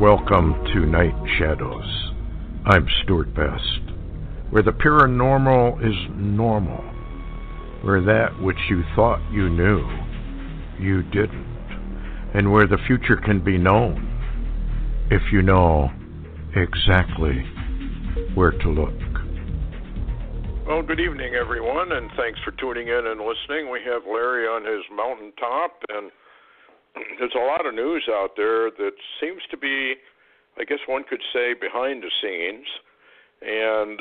Welcome to Night Shadows. I'm Stuart Best, where the paranormal is normal, where that which you thought you knew, you didn't, and where the future can be known if you know exactly where to look. Well, good evening, everyone, and thanks for tuning in and listening. We have Larry on his mountaintop, and there's a lot of news out there that seems to be, I guess one could say, behind the scenes, and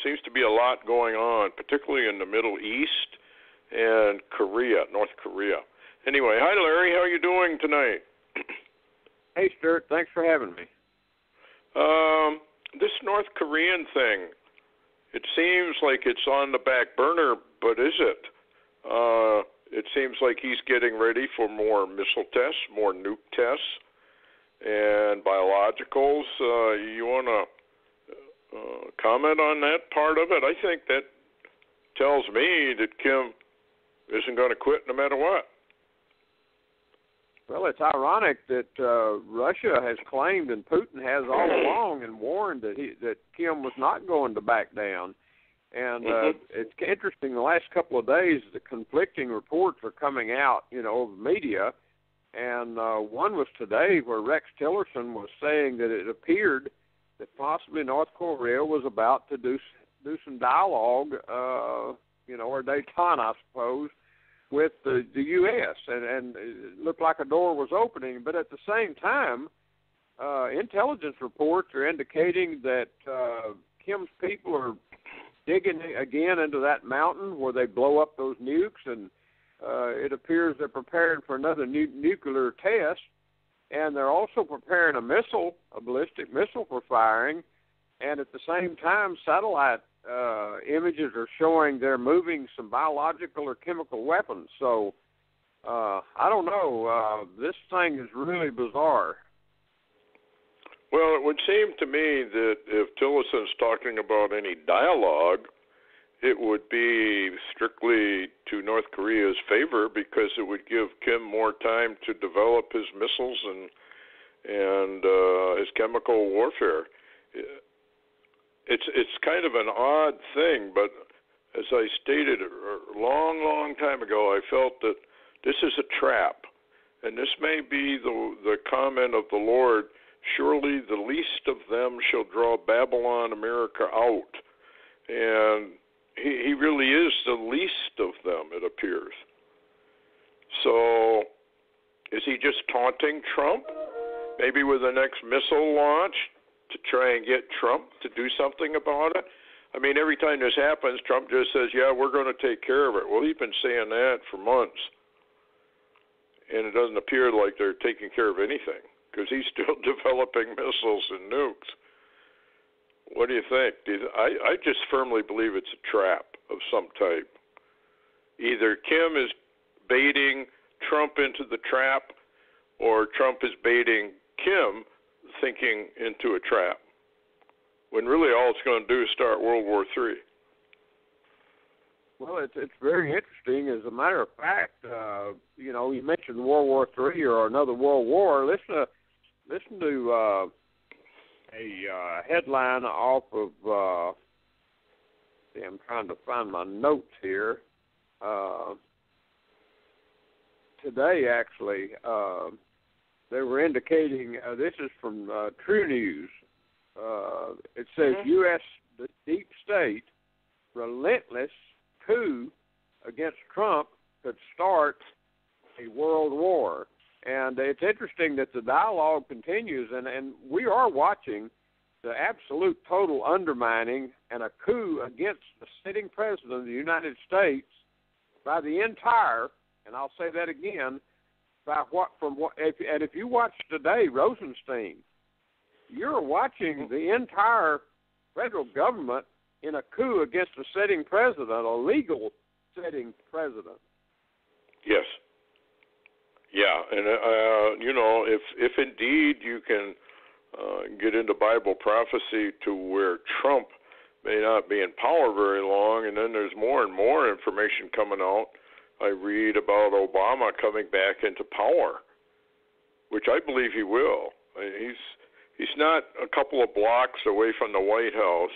seems to be a lot going on, particularly in the Middle East and Korea, North Korea. Anyway, hi Larry, how are you doing tonight? Hey Stuart, thanks for having me. This North Korean thing, it seems like it's on the back burner, but is it? It seems like he's getting ready for more missile tests, more nuke tests, and biologicals. You want to comment on that part of it? I think that tells me that Kim isn't going to quit no matter what. Well, it's ironic that Russia has claimed, and Putin has all along, and warned that Kim was not going to back down. And it's interesting, the last couple of days, the conflicting reports are coming out, over media. And one was today where Rex Tillerson was saying that it appeared that possibly North Korea was about to do some dialogue, or détente, I suppose, with the U.S. And it looked like a door was opening. But at the same time, intelligence reports are indicating that Kim's people are digging again into that mountain where they blow up those nukes, and it appears they're preparing for another nuclear test, and they're also preparing a ballistic missile for firing, and at the same time, satellite images are showing they're moving some biological or chemical weapons. So, I don't know. This thing is really bizarre. Well, it would seem to me that if Tillerson's talking about any dialogue, it would be strictly to North Korea's favor, because it would give Kim more time to develop his missiles and his chemical warfare. It's kind of an odd thing, but as I stated a long time ago, I felt that this is a trap, and this may be the comment of the Lord. Surely the least of them shall draw Babylon, America out. And he really is the least of them, it appears. So is he just taunting Trump? Maybe with the next missile launch to try and get Trump to do something about it? I mean, every time this happens, Trump just says, yeah, we're going to take care of it. Well, he's been saying that for months. And it doesn't appear like they're taking care of anything, because he's still developing missiles and nukes. What do you think? I just firmly believe it's a trap of some type. Either Kim is baiting Trump into the trap, or Trump is baiting Kim thinking into a trap, when really all it's going to do is start World War III. Well, it's very interesting. As a matter of fact, you mentioned World War III or another World War. Listen to a headline off of. I'm trying to find my notes here. Today, actually, they were indicating. This is from True News. It says U.S. the deep state relentless coup against Trump could start a world war. And it's interesting that the dialogue continues, and we are watching the absolute total undermining and a coup against the sitting president of the United States by the entire, and I'll say that again, if you watch today Rosenstein, you're watching the entire federal government in a coup against a sitting president, a legal sitting president. Yes. Yeah, and if indeed you can get into Bible prophecy to where Trump may not be in power very long, and then there's more and more information coming out. I read about Obama coming back into power, which I believe he will. He's not a couple of blocks away from the White House.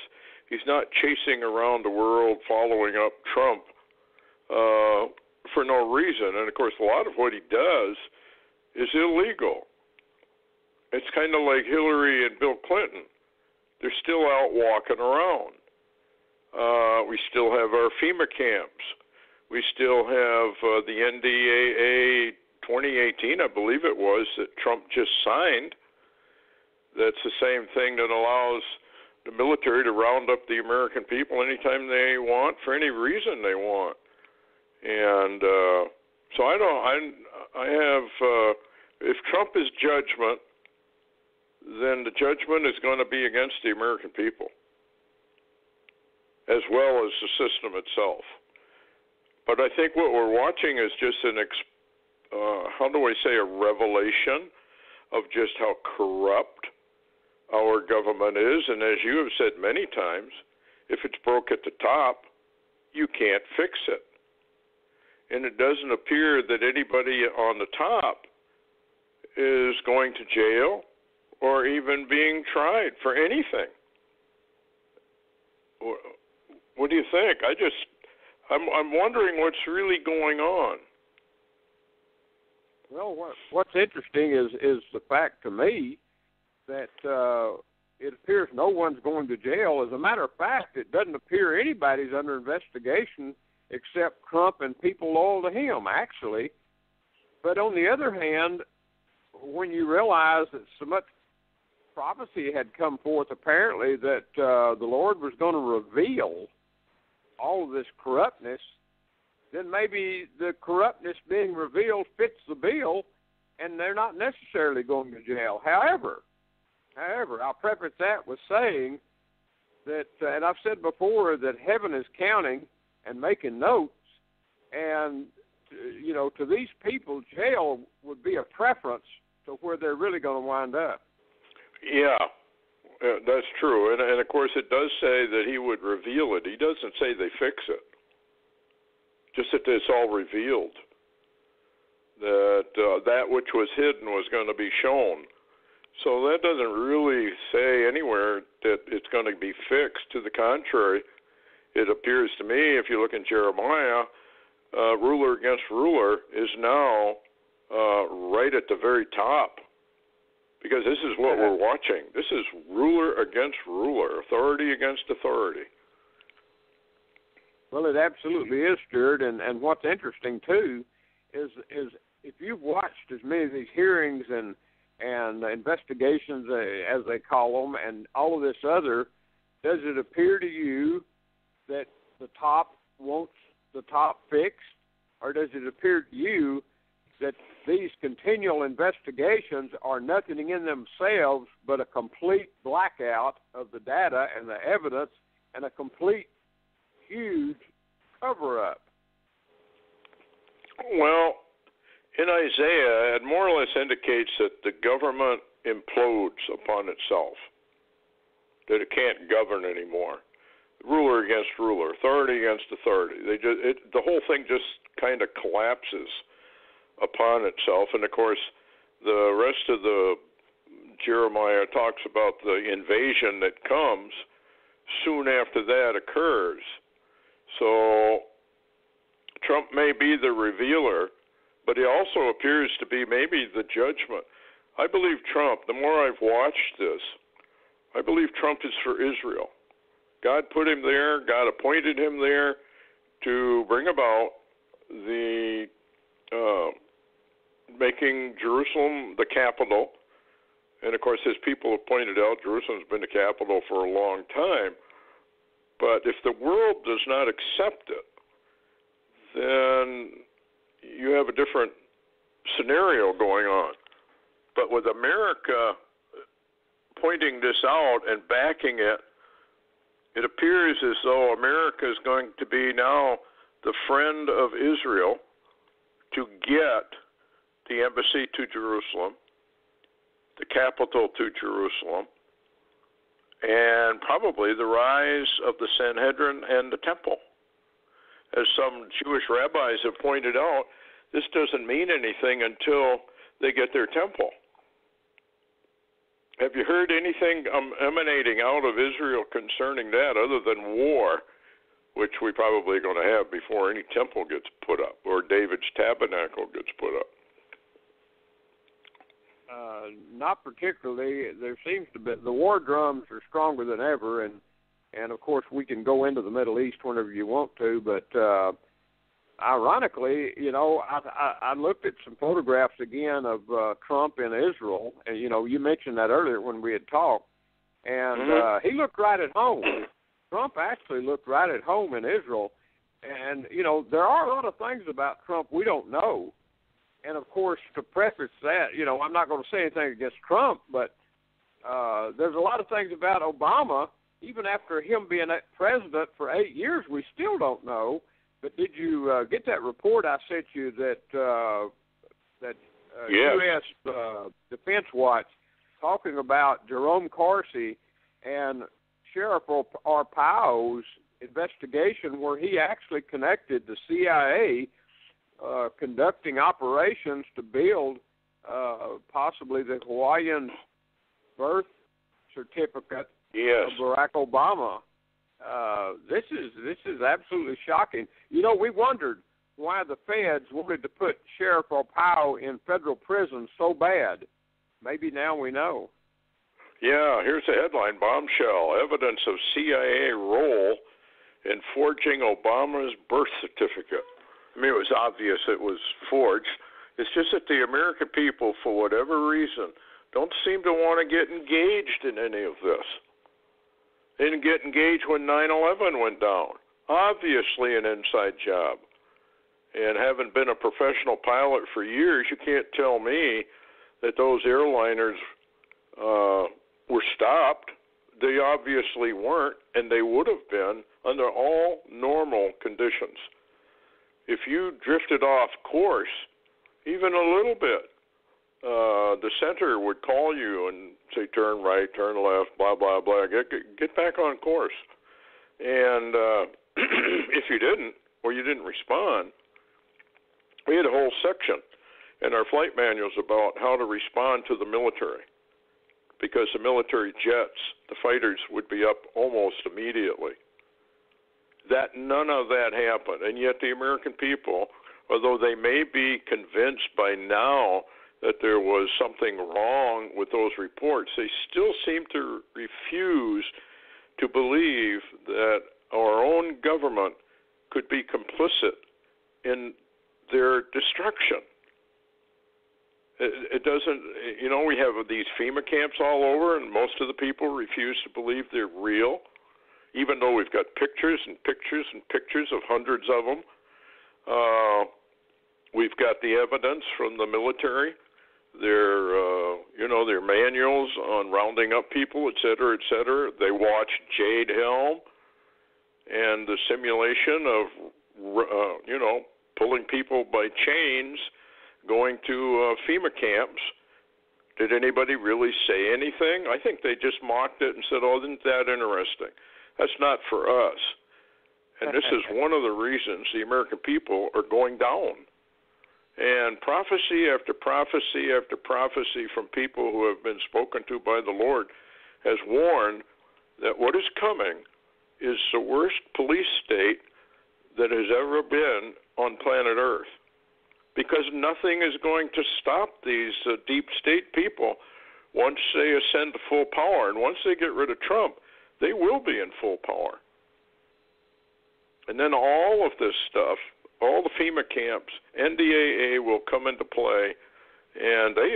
He's not chasing around the world following up Trump for no reason. And, of course, a lot of what he does is illegal. It's kind of like Hillary and Bill Clinton. They're still out walking around. We still have our FEMA camps. We still have the NDAA 2018, I believe it was, that Trump just signed. That's the same thing that allows the military to round up the American people anytime they want, for any reason they want. And so I have, if Trump is judgment, then the judgment is going to be against the American people, as well as the system itself. But I think what we're watching is just a revelation of just how corrupt our government is. And as you have said many times, if it's broke at the top, you can't fix it. And it doesn't appear that anybody on the top is going to jail or even being tried for anything. What do you think? I'm wondering what's really going on. Well, what's interesting is the fact to me that it appears no one's going to jail. As a matter of fact, it doesn't appear anybody's under investigation except Trump and people loyal to him, actually. But on the other hand, when you realize that so much prophecy had come forth, apparently, that the Lord was going to reveal all of this corruptness, then maybe the corruptness being revealed fits the bill, and they're not necessarily going to jail. However, I'll preface that with saying that, and I've said before, that heaven is counting and making notes, and, to these people, jail would be a preference to where they're really going to wind up. Yeah, that's true. And of course, it does say that he would reveal it. He doesn't say they fix it. Just that it's all revealed. That that which was hidden was going to be shown. So that doesn't really say anywhere that it's going to be fixed. To the contrary, it appears to me, if you look in Jeremiah, ruler against ruler is now right at the very top. Because this is what we're watching. This is ruler against ruler, authority against authority. Well, it absolutely is, Stuart. And what's interesting, too, is if you've watched as many of these hearings and investigations, as they call them, and all of this other, does it appear to you that the top wants the top fixed? Or does it appear to you that these continual investigations are nothing in themselves but a complete blackout of the data and the evidence and a complete, huge cover-up? Well, in Isaiah, it more or less indicates that the government implodes upon itself, that it can't govern anymore. Ruler against ruler, authority against authority. The whole thing just kind of collapses upon itself. And of course, the rest of the Jeremiah talks about the invasion that comes soon after that occurs. So Trump may be the revealer, but he also appears to be maybe the judgment. I believe Trump, the more I've watched this, I believe Trump is for Israel. God put him there, God appointed him there to bring about the making Jerusalem the capital. And of course, as people have pointed out, Jerusalem's been the capital for a long time. But if the world does not accept it, then you have a different scenario going on. But with America pointing this out and backing it, it appears as though America is going to be now the friend of Israel to get the embassy to Jerusalem, the capital to Jerusalem, and probably the rise of the Sanhedrin and the temple. As some Jewish rabbis have pointed out, this doesn't mean anything until they get their temple. Have you heard anything emanating out of Israel concerning that other than war, which we probably are going to have before any temple gets put up or David's tabernacle gets put up? Not particularly. There seems to be, the war drums are stronger than ever, and of course we can go into the Middle East whenever you want to, but ironically, I looked at some photographs again of Trump in Israel, and you mentioned that earlier when we had talked, and he looked right at home. Trump actually looked right at home in Israel, and there are a lot of things about Trump we don't know. And, of course, to preface that, I'm not going to say anything against Trump, but there's a lot of things about Obama, even after him being president for 8 years, we still don't know. But did you get that report I sent you that yes. U.S. Defense Watch talking about Jerome Corsi and Sheriff Arpaio's investigation where he actually connected the CIA conducting operations to build possibly the Hawaiian birth certificate yes. of Barack Obama. This is absolutely shocking. We wondered why the feds wanted to put Sheriff Arpaio in federal prison so bad. Maybe now we know. Yeah, here's the headline: Bombshell, evidence of CIA role in forging Obama's birth certificate. I mean, it was obvious it was forged. It's just that the American people, for whatever reason, don't seem to want to get engaged in any of this. They didn't get engaged when 9/11 went down. Obviously an inside job. And having been a professional pilot for years, you can't tell me that those airliners were stopped. They obviously weren't, and they would have been under all normal conditions. If you drifted off course, even a little bit, the center would call you and say, turn right, turn left, blah, blah, blah, get back on course. And if you didn't, or you didn't respond, we had a whole section in our flight manuals about how to respond to the military, because the military jets, the fighters, would be up almost immediately. That none of that happened, and yet the American people, although they may be convinced by now that there was something wrong with those reports, they still seem to refuse to believe that our own government could be complicit in their destruction. It doesn't, we have these FEMA camps all over, and most of the people refuse to believe they're real, even though we've got pictures and pictures and pictures of hundreds of them. We've got the evidence from the military, their manuals on rounding up people, et cetera, et cetera. They watched Jade Helm and the simulation of, pulling people by chains going to FEMA camps. Did anybody really say anything? I think they just mocked it and said, oh, isn't that interesting? That's not for us. And this is one of the reasons the American people are going down. And prophecy after prophecy after prophecy from people who have been spoken to by the Lord has warned that what is coming is the worst police state that has ever been on planet Earth. Because nothing is going to stop these deep state people once they ascend to full power. And once they get rid of Trump, they will be in full power. And then all of this stuff, all the FEMA camps, NDAA will come into play, and they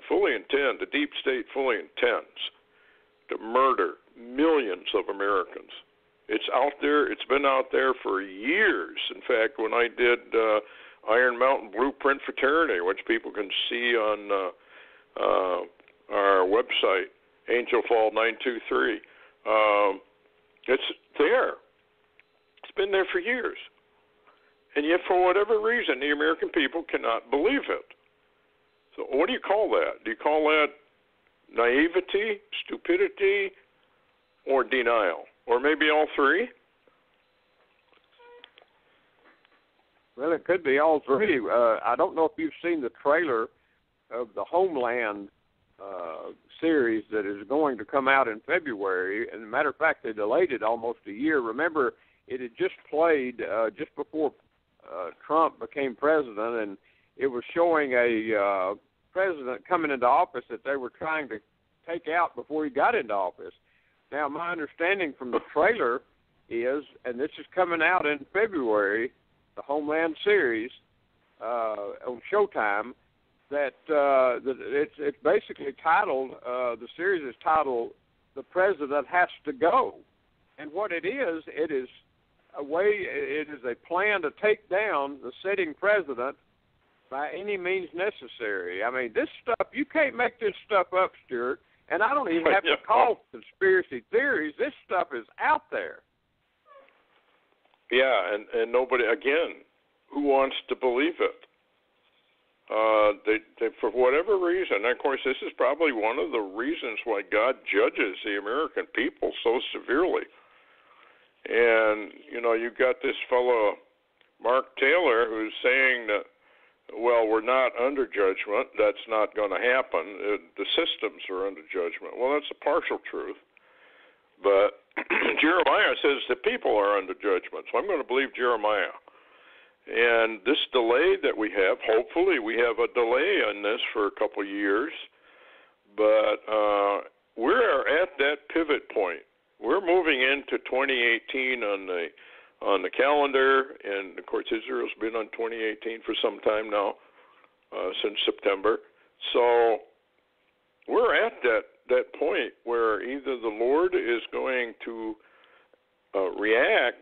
fully intend, the deep state fully intends to murder millions of Americans. It's out there. It's been out there for years. In fact, when I did Iron Mountain Blueprint Fraternity, which people can see on our website, Angelfall 923, it's there. It's been there for years. And yet, for whatever reason, the American people cannot believe it. So what do you call that? Do you call that naivety, stupidity, or denial? Or maybe all three? Well, it could be all three. I don't know if you've seen the trailer of the Homeland series that is going to come out in February. And as a matter of fact, they delayed it almost a year. Remember, it had just played just before Trump became president, and it was showing a president coming into office that they were trying to take out before he got into office. Now, my understanding from the trailer is, and this is coming out in February, the Homeland series on Showtime, that it's basically titled, the series is titled, "The President Has to Go." And what it is a plan to take down the sitting president by any means necessary. I mean, this stuff, you can't make this stuff up, Stuart, and I don't even have to call conspiracy theories. This stuff is out there. Yeah, and nobody, again, who wants to believe it? They, for whatever reason, and of course, this is probably one of the reasons why God judges the American people so severely. And, you know, you got this fellow, Mark Taylor, who's saying that, well, we're not under judgment. That's not going to happen. The systems are under judgment. Well, that's a partial truth. But Jeremiah says the people are under judgment. So I'm going to believe Jeremiah. And this delay that we have, hopefully we have a delay on this for a couple of years. But we're at that pivot point. We're moving into 2018 on the calendar, and of course Israel's been on 2018 for some time now, since September. So we're at that point where either the Lord is going to react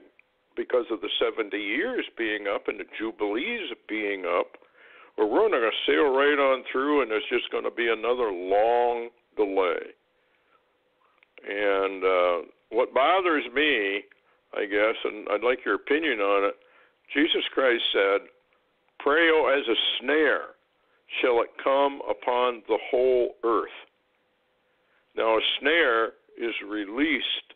because of the 70 years being up and the Jubilees being up, or we're going to sail right on through and there's just going to be another long delay. And what bothers me, I guess, and I'd like your opinion on it, Jesus Christ said, "Pray, as a snare shall it come upon the whole earth." Now, a snare is released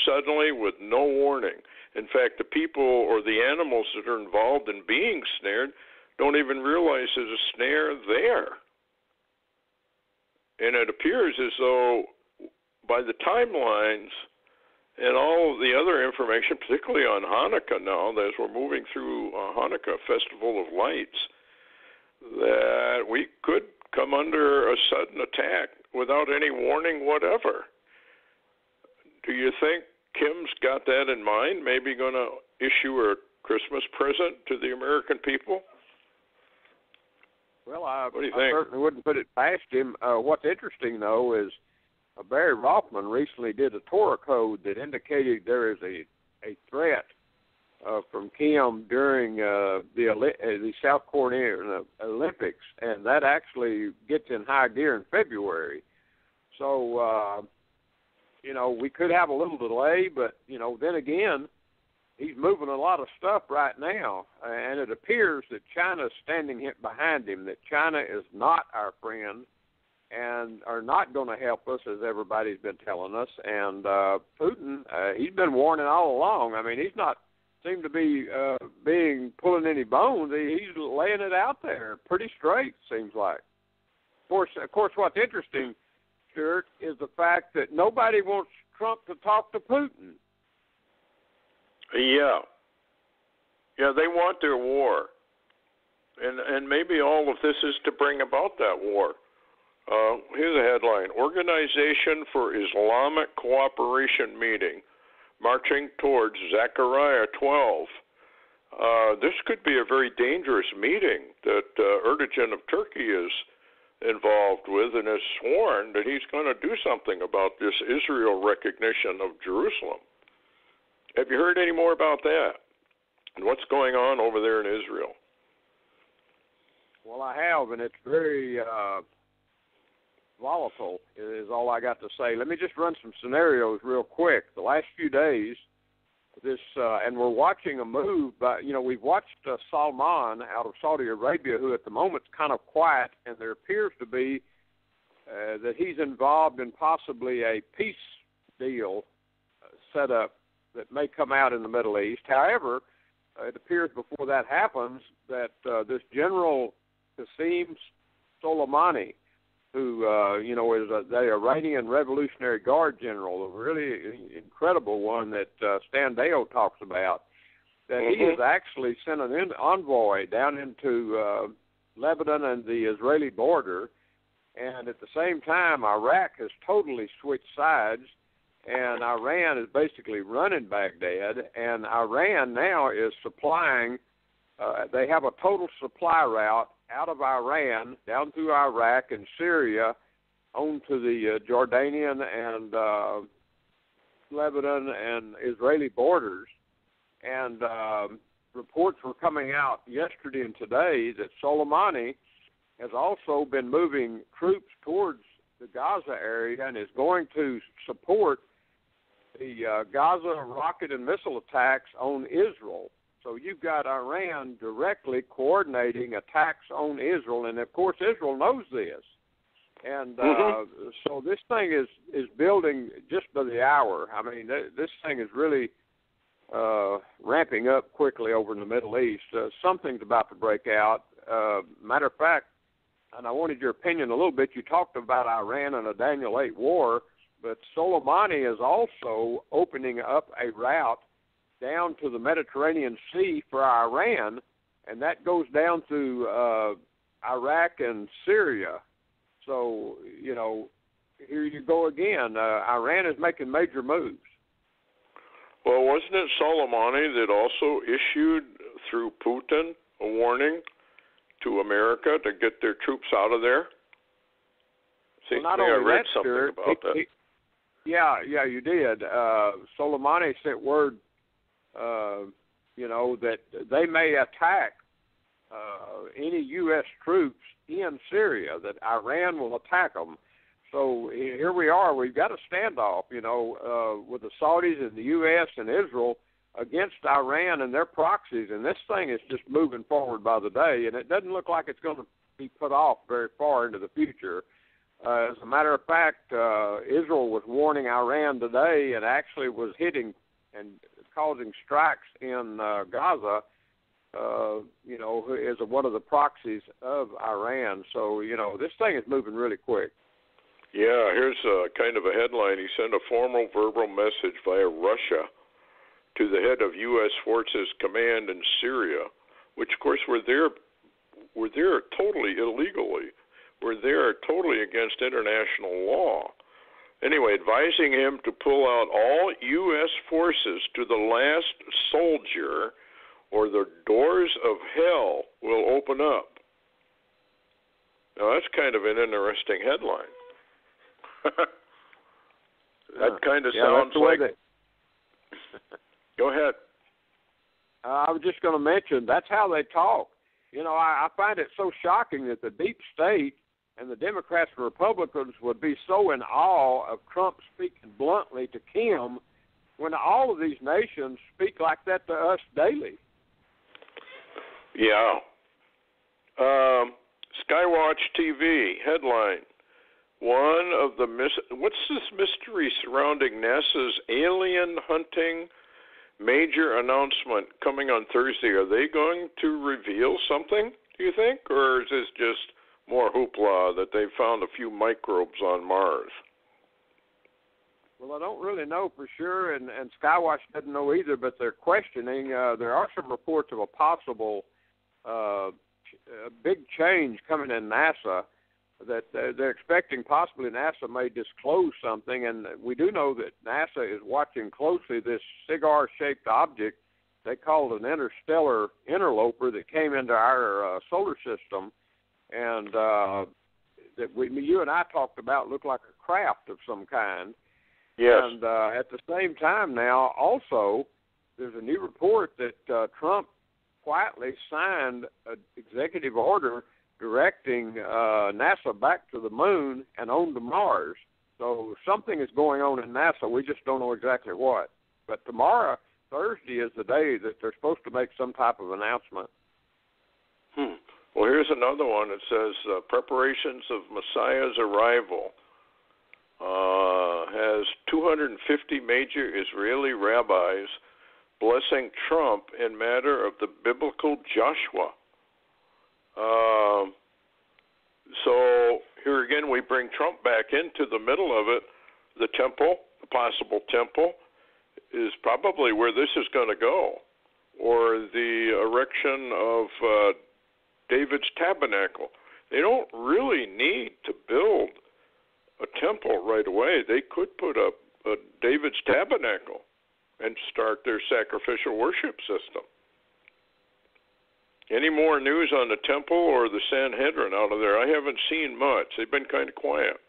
suddenly with no warning. In fact, the people or the animals that are involved in being snared don't even realize there's a snare there. And it appears as though by the timelines and all of the other information, particularly on Hanukkah now, as we're moving through Hanukkah, Festival of Lights, that we could come under a sudden attack without any warning whatever. Do you think Kim's got that in mind, maybe going to issue a Christmas present to the American people? Well, I certainly wouldn't put it past him. What's interesting, though, is Barry Rothman recently did a Torah code that indicated there is a threat from Kim during the South Korean Olympics, and that actually gets in high gear in February. So, we could have a little delay, but, then again, he's moving a lot of stuff right now, and it appears that China's standing behind him, that China is not our friend and are not going to help us, as everybody's been telling us. And Putin, he's been warning all along. I mean, he's not seemed to be pulling any bones. He's laying it out there pretty straight, seems like. Of course, what's interesting, Stuart, is the fact that nobody wants Trump to talk to Putin. Yeah, they want their war, and maybe all of this is to bring about that war. Here's a headline: Organization for Islamic Cooperation meeting, marching towards Zechariah 12. This could be a very dangerous meeting that Erdogan of Turkey is involved with, and has sworn that he's going to do something about this Israel recognition of Jerusalem. Have you heard any more about that? And what's going on over there in Israel? Well, I have, and it's very volatile, is all I got to say. Let me just run some scenarios real quick. The last few days, and we're watching a move, but, we've watched Salman out of Saudi Arabia, who at the moment is kind of quiet, and there appears to be that he's involved in possibly a peace deal set up that may come out in the Middle East. However, it appears before that happens that this General Qasem Soleimani, who is the Iranian Revolutionary Guard general, a really incredible one that Stan Dale talks about, that he has actually sent an envoy down into Lebanon and the Israeli border, and at the same time, Iraq has totally switched sides, and Iran is basically running Baghdad, and Iran now is supplying, they have a total supply route out of Iran, down through Iraq and Syria, onto the Jordanian and Lebanon and Israeli borders. And reports were coming out yesterday and today that Soleimani has also been moving troops towards the Gaza area and is going to support the Gaza rocket and missile attacks on Israel. So you've got Iran directly coordinating attacks on Israel, and of course Israel knows this. And so this thing is building just by the hour. I mean, this thing is really ramping up quickly over in the Middle East. Something's about to break out. Matter of fact, and I wanted your opinion a little bit, you talked about Iran and a Daniel 8 war, but Soleimani is also opening up a route down to the Mediterranean Sea for Iran, and that goes down through Iraq and Syria. So, here you go again. Iran is making major moves. Well, wasn't it Soleimani that also issued through Putin a warning to America to get their troops out of there? Well, not only I read that, something Stuart, about that. Yeah, you did. Soleimani sent word, that they may attack any U.S. troops in Syria, that Iran will attack them. So here we are. We've got a standoff, with the Saudis and the U.S. and Israel against Iran and their proxies, and this thing is just moving forward by the day, and it doesn't look like it's going to be put off very far into the future. As a matter of fact, Israel was warning Iran today and actually was hitting and causing strikes in Gaza, is one of the proxies of Iran. So, this thing is moving really quick. Yeah, here's kind of a headline. He sent a formal verbal message via Russia to the head of U.S. Forces Command in Syria, which, of course, were there totally illegally. Were there totally against international law. Anyway, advising him to pull out all U.S. forces to the last soldier, or the doors of hell will open up. Now, that's kind of an interesting headline. That kind of sounds like... Go ahead. I was just going to mention, that's how they talk. I find it so shocking that the deep state and the Democrats and Republicans would be so in awe of Trump speaking bluntly to Kim when all of these nations speak like that to us daily. Yeah. Skywatch TV headline. One of the what's this mystery surrounding NASA's alien hunting major announcement coming on Thursday? Are they going to reveal something, do you think? Or is this just more hoopla that they found a few microbes on Mars? Well, I don't really know for sure, and Skywatch doesn't know either, but they're questioning. There are some reports of a possible big change coming in NASA, that they're expecting possibly NASA may disclose something, and we do know that NASA is watching closely this cigar-shaped object. They call it an interstellar interloper that came into our solar system, and that you and I talked about looked like a craft of some kind. Yes. And at the same time now, also, there's a new report that Trump quietly signed an executive order directing NASA back to the moon and on to Mars. So something is going on in NASA. We just don't know exactly what. But tomorrow, Thursday, is the day that they're supposed to make some type of announcement. Well, here's another one. It says, preparations of Messiah's arrival has 250 major Israeli rabbis blessing Trump in matter of the biblical Joshua. So here again, we bring Trump back into the middle of it. The temple, the possible temple, is probably where this is going to go, or the erection of David's tabernacle. They don't really need to build a temple right away. They could put up David's tabernacle and start their sacrificial worship system. Any more news on the temple or the Sanhedrin out of there? I haven't seen much. They've been kind of quiet.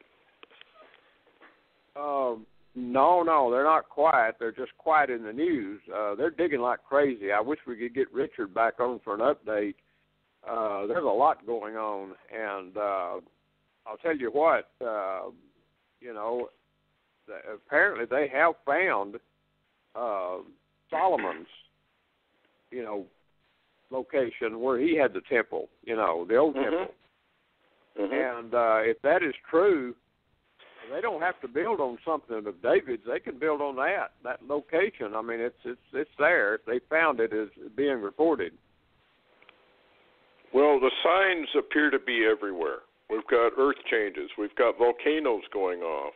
No, they're not quiet. They're just quiet in the news. They're digging like crazy. I wish we could get Richard back on for an update. There's a lot going on, and I'll tell you what, apparently they have found Solomon's, location where he had the temple, the old temple. And if that is true, they don't have to build on something of David's. They can build on that location. I mean, it's there. They found it as being reported. Well, the signs appear to be everywhere. We've got earth changes. We've got volcanoes going off.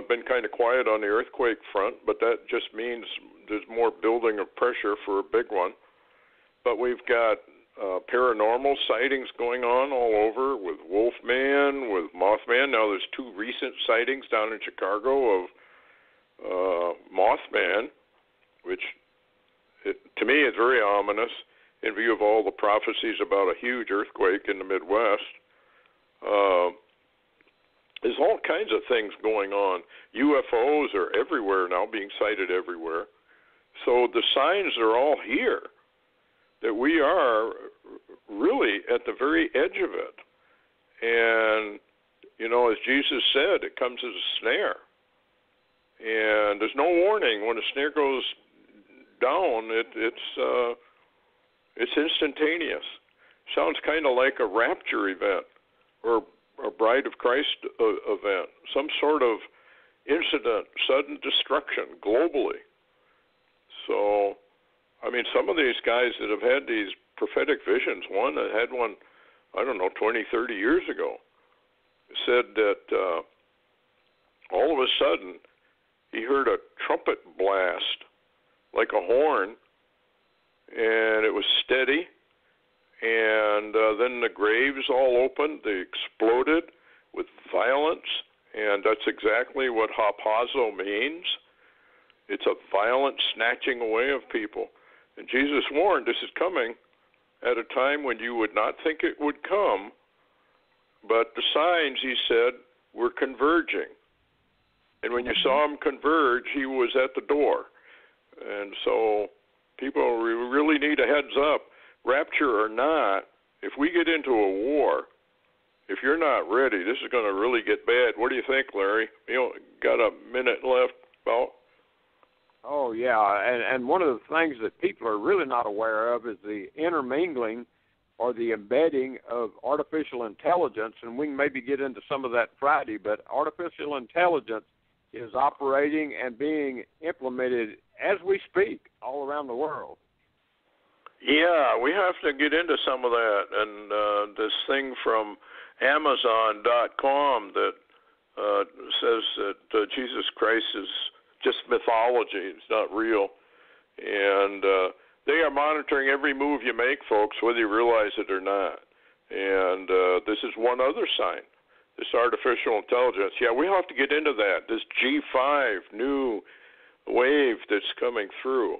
Been kind of quiet on the earthquake front, but that just means there's more building of pressure for a big one. But we've got paranormal sightings going on all over with Wolfman, with Mothman. Now there's 2 recent sightings down in Chicago of Mothman, which to me is very ominous in view of all the prophecies about a huge earthquake in the Midwest. There's all kinds of things going on. UFOs are everywhere now, being sighted everywhere. So the signs are all here that we are really at the very edge of it. And, as Jesus said, it comes as a snare. And there's no warning. When a snare goes down, it's instantaneous. Sounds kind of like a rapture event or a Bride of Christ event, some sort of incident, sudden destruction globally. So, some of these guys that have had these prophetic visions, one that had one, 20, 30 years ago, said that all of a sudden he heard a trumpet blast like a horn, and it was steady, and then the graves all opened. They exploded with violence, and that's exactly what hapazo means. It's a violent snatching away of people. And Jesus warned this is coming at a time when you would not think it would come, but the signs, he said, were converging. And when you saw him converge, he was at the door. And so people really need a heads up, rapture or not. If we get into a war, if you're not ready, this is going to really get bad. What do you think, Larry? Got a minute left about? Oh, yeah, and one of the things that people are really not aware of is the intermingling or the embedding of artificial intelligence, and we can maybe get into some of that Friday, but artificial intelligence is operating and being implemented as we speak all around the world. Yeah, we have to get into some of that, and this thing from Amazon.com that says that Jesus Christ is just mythology. It's not real. And they are monitoring every move you make, folks, whether you realize it or not. And this is one other sign, this artificial intelligence. Yeah, we have to get into that. This G5 new wave that's coming through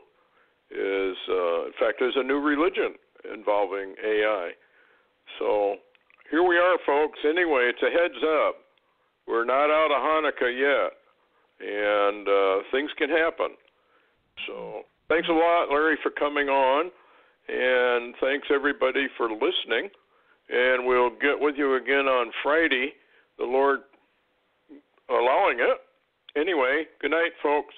is, in fact, there's a new religion involving AI. So here we are, folks. Anyway, it's a heads up. We're not out of Hanukkah yet. And things can happen. So thanks a lot, Larry, for coming on. And thanks, everybody, for listening. And we'll get with you again on Friday, the Lord allowing it. Anyway, good night, folks.